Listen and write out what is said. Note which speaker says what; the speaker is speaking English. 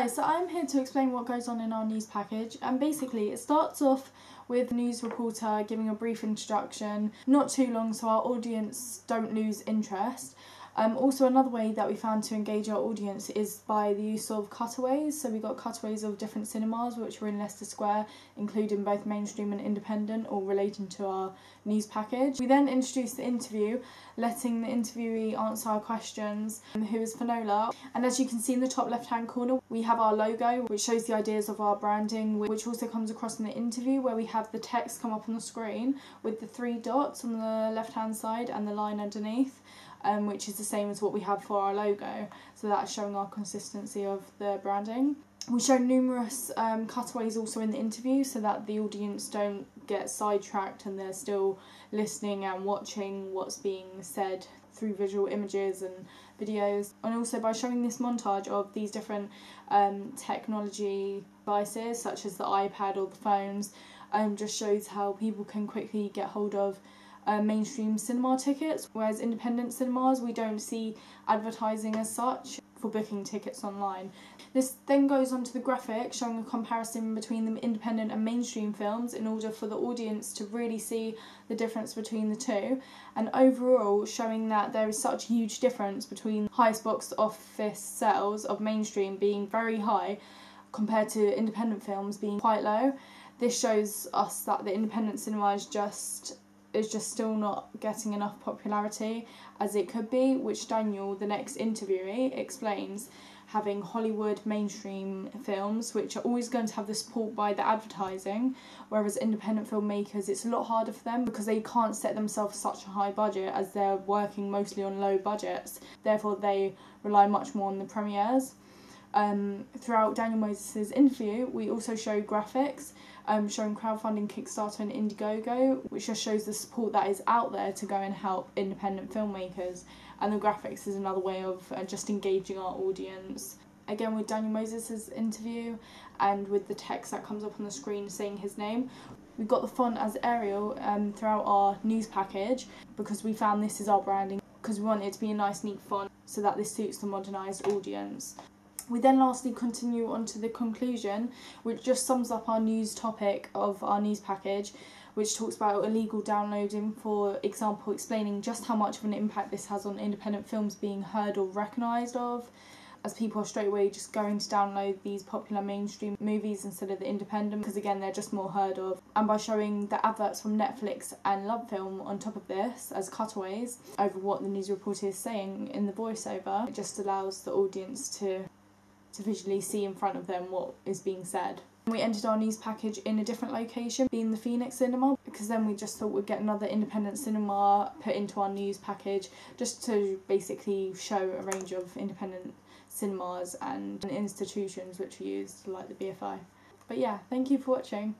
Speaker 1: Hi, so I'm here to explain what goes on in our news package, and basically it starts off with the news reporter giving a brief introduction, not too long so our audience don't lose interest. Also another way that we found to engage our audience is by the use of cutaways. So we got cutaways of different cinemas which were in Leicester Square, including both mainstream and independent, all relating to our news package. We then introduced the interview, letting the interviewee answer our questions, who is Finola. And as you can see in the top left hand corner, we have our logo, which shows the ideas of our branding, which also comes across in the interview, where we have the text come up on the screen with the 3 dots on the left hand side and the line underneath. Which is the same as what we have for our logo, so that's showing our consistency of the branding. We show numerous cutaways also in the interview so that the audience don't get sidetracked and they're still listening and watching what's being said through visual images and videos. And also by showing this montage of these different technology devices such as the iPad or the phones, just shows how people can quickly get hold of mainstream cinema tickets, whereas independent cinemas we don't see advertising as such for booking tickets online. This then goes on to the graphic showing a comparison between the independent and mainstream films in order for the audience to really see the difference between the two, and overall showing that there is such a huge difference between highest box office sales of mainstream being very high compared to independent films being quite low. This shows us that the independent cinema is just still not getting enough popularity as it could be, which Daniel, the next interviewee, explains, having Hollywood mainstream films which are always going to have the support by the advertising, whereas independent filmmakers, it's a lot harder for them because they can't set themselves such a high budget as they're working mostly on low budgets, therefore they rely much more on the premieres. Throughout Daniel Moses' interview, we also show graphics showing crowdfunding, Kickstarter and Indiegogo, which just shows the support that is out there to go and help independent filmmakers, and the graphics is another way of just engaging our audience. Again, with Daniel Moses' interview and with the text that comes up on the screen saying his name, we've got the font as Arial throughout our news package because we found this is our branding, because we want it to be a nice neat font so that this suits the modernised audience. We then lastly continue on to the conclusion, which just sums up our news topic of our news package, which talks about illegal downloading, for example explaining just how much of an impact this has on independent films being heard or recognised of, as people are straight away just going to download these popular mainstream movies instead of the independent, because again they're just more heard of. And by showing the adverts from Netflix and Love Film on top of this as cutaways over what the news reporter is saying in the voiceover, it just allows the audience to visually see in front of them what is being said. We ended our news package in a different location, being the Phoenix Cinema, because then we just thought we'd get another independent cinema put into our news package just to basically show a range of independent cinemas and institutions which we used, like the BFI. But yeah, thank you for watching.